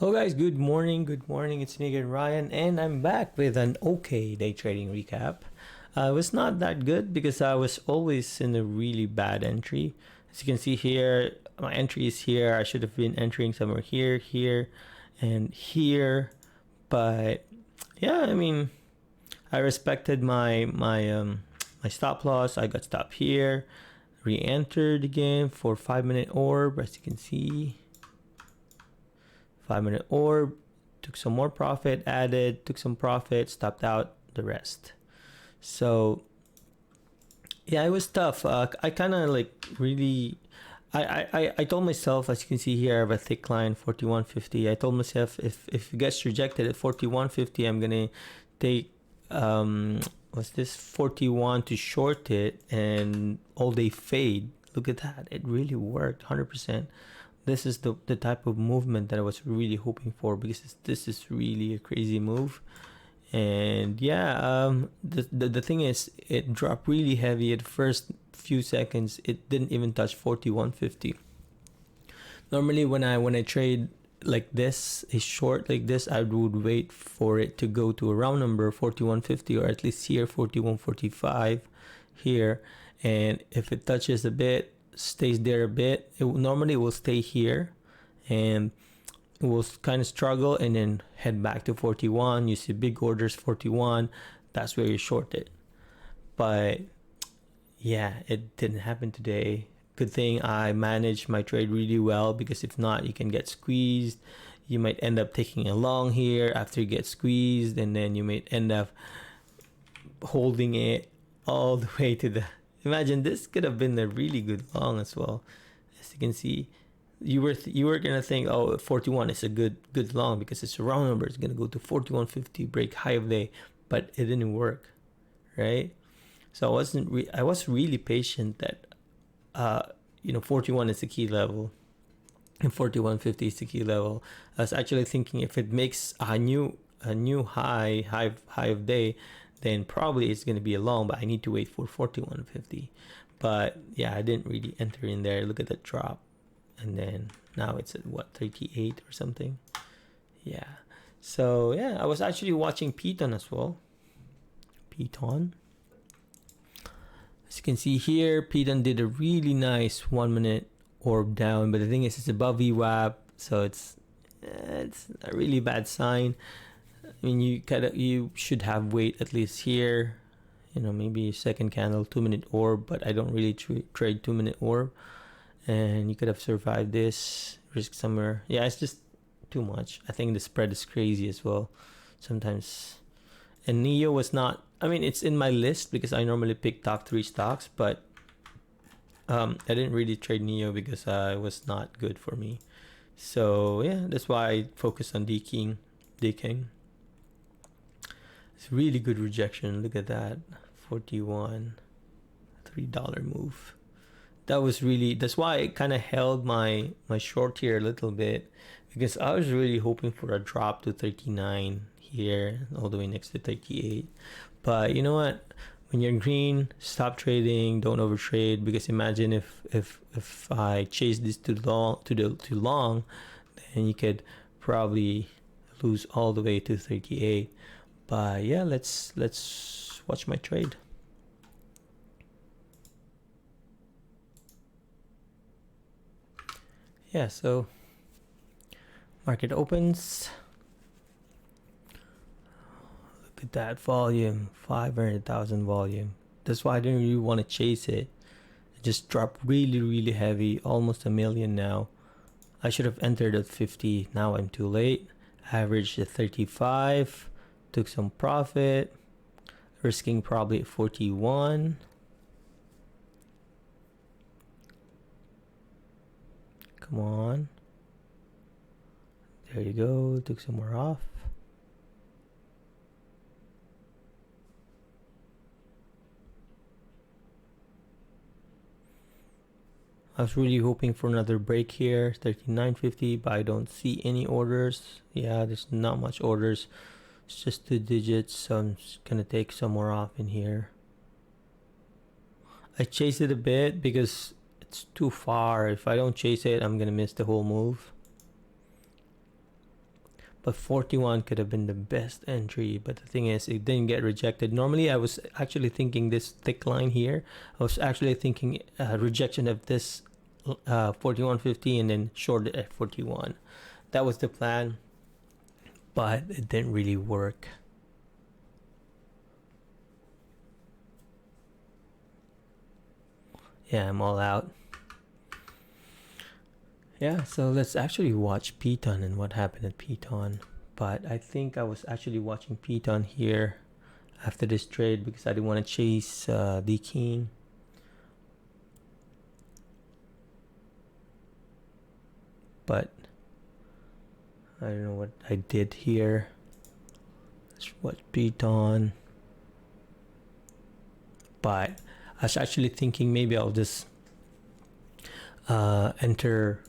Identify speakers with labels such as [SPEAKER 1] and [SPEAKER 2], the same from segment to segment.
[SPEAKER 1] Hello guys, good morning, it's me again, Ryan, and I'm back with an okay day trading recap. It was not that good because I was always in a really bad entry. As you can see here, my entry is here. I should have been entering somewhere here, here, and here. But yeah, I mean, I respected my stop loss. I got stopped here, re-entered again for 5-minute orb, as you can see. 5-minute orb, took some more profit, added, took some profit, stopped out the rest. So yeah, it was tough. I kind of like really, I told myself, as you can see here, I have a thick line 41.50. I told myself if it gets rejected at 41.50, I'm gonna take what's this 41 to short it and all day fade. Look at that, it really worked 100%. This is the type of movement that I was really hoping for, because this is really a crazy move. And yeah, the thing is, it dropped really heavy at the first few seconds. It didn't even touch 41.50. Normally when I trade like this, a short like this, I would wait for it to go to a round number 41.50, or at least here 41.45 here, and if it touches a bit, stays there a bit, it normally will stay here and it will kind of struggle and then head back to 41. You see big orders 41, that's where you short it. But yeah, it didn't happen today. Good thing I managed my trade really well, because if not, you can get squeezed. You might end up taking a long here after you get squeezed, and then you might end up holding it all the way to the, imagine, this could have been a really good long as well. As you can see, you were gonna think, oh, 41 is a good long because it's a round number, it's gonna go to 41.50, break high of day, but it didn't work, right? So I was really patient that 41 is the key level and 41.50 is the key level. I was actually thinking if it makes a new high of day, then probably it's going to be a long, but I need to wait for 41.50. But yeah, I didn't really enter in there. Look at that drop, and then now it's at what, 38 or something. Yeah, so yeah, I was actually watching Python as well. Python, as you can see here, Python did a really nice 1-minute orb down, but the thing is, it's above VWAP, so it's a really bad sign. I mean, you should have weight at least here, maybe second candle 2-minute orb, but I don't really trade 2-minute orb, and you could have survived this, risk somewhere. Yeah, it's just too much. I think the spread is crazy as well sometimes. And Neo was not, I mean, it's in my list because I normally pick top 3 stocks, but I didn't really trade Neo because it was not good for me. So yeah, that's why I focused on DKNG. It's really good rejection. Look at that, 41, $3 move. That's why I kind of held my short here a little bit, because I was really hoping for a drop to 39 here, all the way next to 38. But you know what? When you're green, stop trading. Don't overtrade, because imagine if I chase this too long, then you could probably lose all the way to 38. But yeah, let's watch my trade. Yeah, so market opens. Look at that volume, 500,000 volume. That's why I didn't really want to chase it. It just dropped really heavy, almost 1 million now. I should have entered at 50. Now I'm too late. Averaged at 35. Took some profit, risking probably at 41. Come on. There you go. Took some more off. I was really hoping for another break here, 39.50, but I don't see any orders. Yeah, there's not much orders. It's just 2 digits, so I'm just gonna take some more off in here. I chased it a bit because it's too far. If I don't chase it, I'm gonna miss the whole move. But 41 could have been the best entry, but the thing is, it didn't get rejected. Normally, I was actually thinking this thick line here. I was actually thinking rejection of this 41.50 and then short it at 41. That was the plan, but it didn't really work. Yeah, I'm all out. Yeah, so let's actually watch Piton and what happened at Piton. But I think I was actually watching Piton here after this trade because I didn't want to chase DKNG. But I don't know what I did here. Let's watch Piton. But I was actually thinking maybe I'll just enter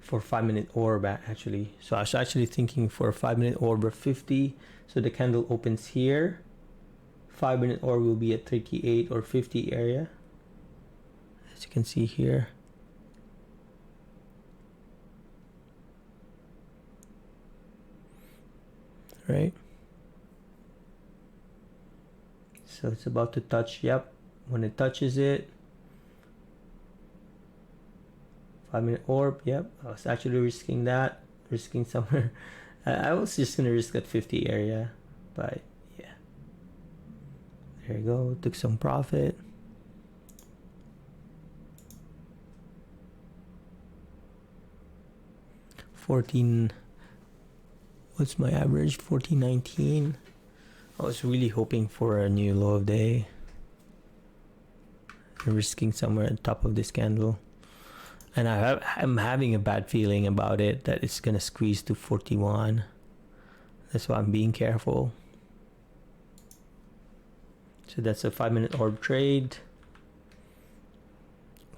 [SPEAKER 1] for 5-minute orb actually. So I was actually thinking for a 5-minute orb of 50. So the candle opens here. 5-minute orb will be at 38 or 50 area. As you can see here. Right. So it's about to touch. Yep. When it touches it. 5-minute orb, yep. I was actually risking that. Risking somewhere. I was just gonna risk at 50 area. But yeah. There you go. Took some profit. What's my average? 14.19. I was really hoping for a new low of day. I'm risking somewhere at the top of this candle. And I'm having a bad feeling about it that it's gonna squeeze to 41. That's why I'm being careful. So that's a 5-minute orb trade.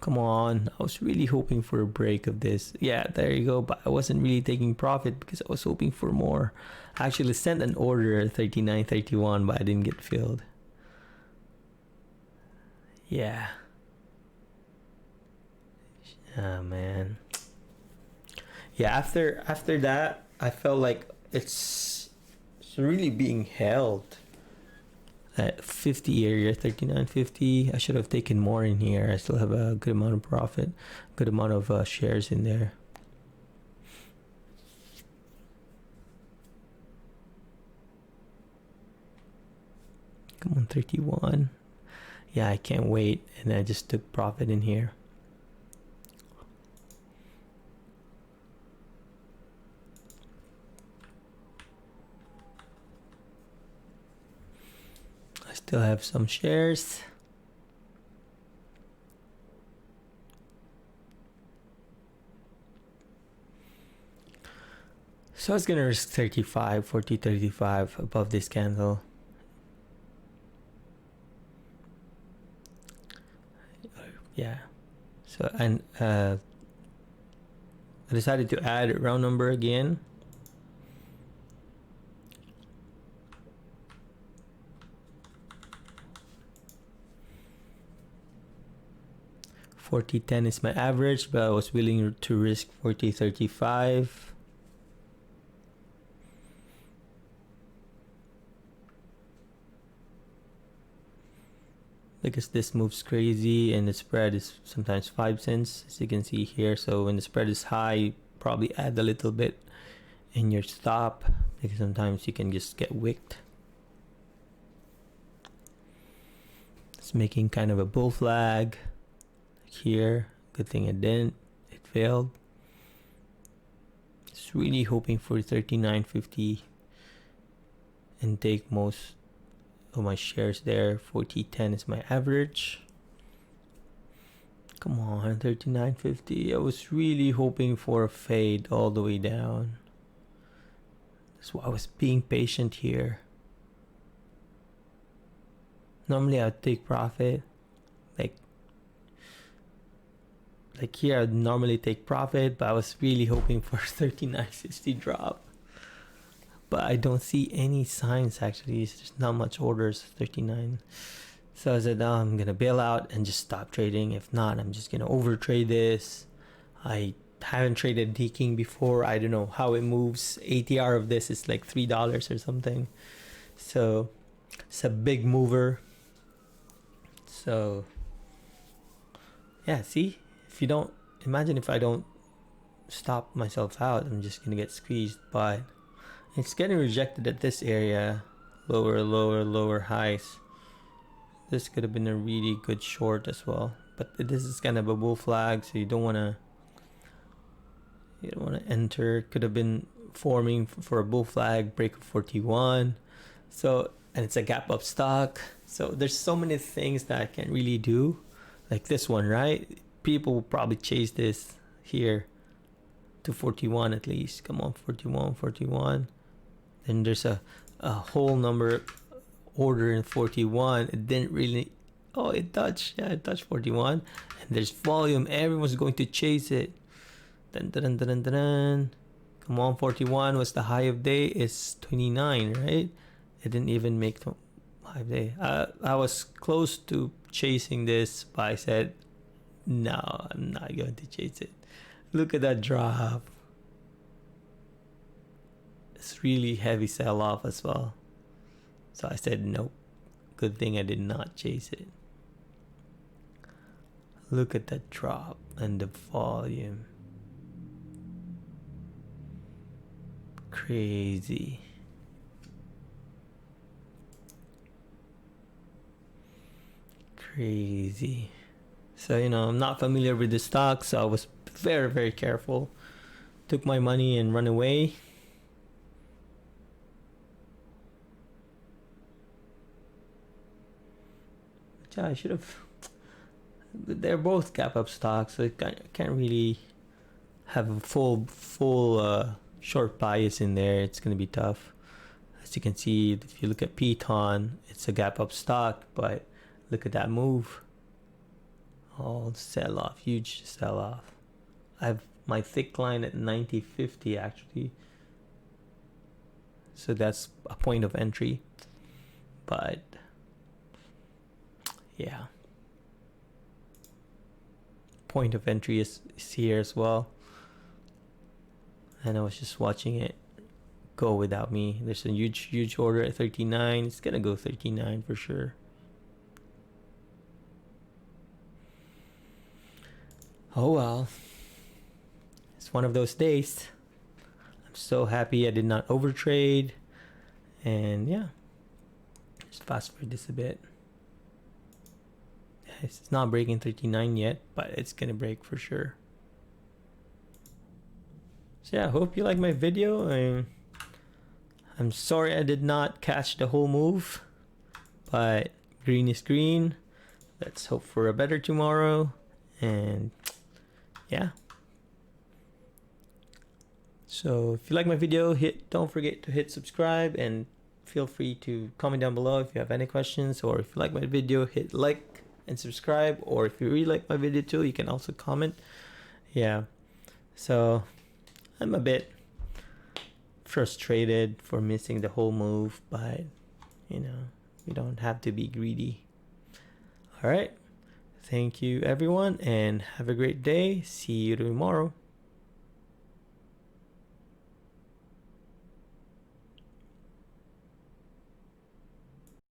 [SPEAKER 1] Come on, I was really hoping for a break of this. Yeah, there you go. But I wasn't really taking profit because I was hoping for more. I actually sent an order at 39.31, but I didn't get filled. Yeah. Oh man. Yeah, after that, I felt like it's really being held at 50 area, 39.50. I should have taken more in here. I still have a good amount of profit, good amount of shares in there. Come on, 31. Yeah, I can't wait. And I just took profit in here. I still have some shares. So I was gonna risk 35, 40, 35 above this candle. Yeah. So and I decided to add a round number again. $40.10 is my average, but I was willing to risk $40.35. Because this moves crazy and the spread is sometimes 5 cents, as you can see here. So when the spread is high, probably add a little bit in your stop, because sometimes you can just get wicked. It's making kind of a bull flag here. Good thing it didn't. It failed. Just really hoping for 39.50 and take most of my shares there. 40.10 is my average. Come on, 39.50. I was really hoping for a fade all the way down. That's why I was being patient here. Normally I'd take profit. Like here I'd normally take profit, but I was really hoping for 39.60 drop. But I don't see any signs actually. There's not much orders. 39. So I said, oh, I'm gonna bail out and just stop trading. If not, I'm just gonna overtrade this. I haven't traded DKNG before. I don't know how it moves. ATR of this is like $3 or something. So it's a big mover. So yeah, see, if you don't, imagine if I don't stop myself out, I'm just gonna get squeezed. But it's getting rejected at this area. Lower highs. This could have been a really good short as well, but this is kind of a bull flag, so you don't want to enter. Could have been forming for a bull flag, break of 41. So, and it's a gap up stock. So there's so many things that I can't really do, like this one, right? People will probably chase this here to 41 at least. Come on, 41. Then there's a whole number order in 41. It didn't really, oh, it touched 41, and there's volume. Everyone's going to chase it. Dun. Come on, 41 was the high of day. It's 29, right? It didn't even make the high of day. I was close to chasing this, but I said no, I'm not going to chase it. Look at that drop. It's really heavy sell off as well. So I said nope. Good thing I did not chase it. Look at that drop and the volume. Crazy. So, I'm not familiar with the stock, so I was very, very careful. Took my money and run away. Yeah, I should have. They're both gap up stocks, so I can't really have a full short bias in there. It's gonna be tough. As you can see, if you look at Piton, it's a gap up stock, but look at that move. Oh, sell off, huge sell off. I have my thick line at 90.50 actually, so that's a point of entry. But yeah, point of entry is here as well, and I was just watching it go without me. There's a huge order at 39. It's gonna go 39 for sure. Oh well, it's one of those days. I'm so happy I did not overtrade, and yeah, just fast forward this a bit. It's not breaking 39 yet, but it's gonna break for sure. So yeah, I hope you like my video. I'm sorry I did not catch the whole move, but green is green. Let's hope for a better tomorrow. And yeah, so if you like my video, don't forget to hit subscribe, and feel free to comment down below if you have any questions, or if you like my video, hit like and subscribe, or if you really like my video too, you can also comment. Yeah, so I'm a bit frustrated for missing the whole move, but you don't have to be greedy. All right, thank you everyone, and have a great day. See you tomorrow.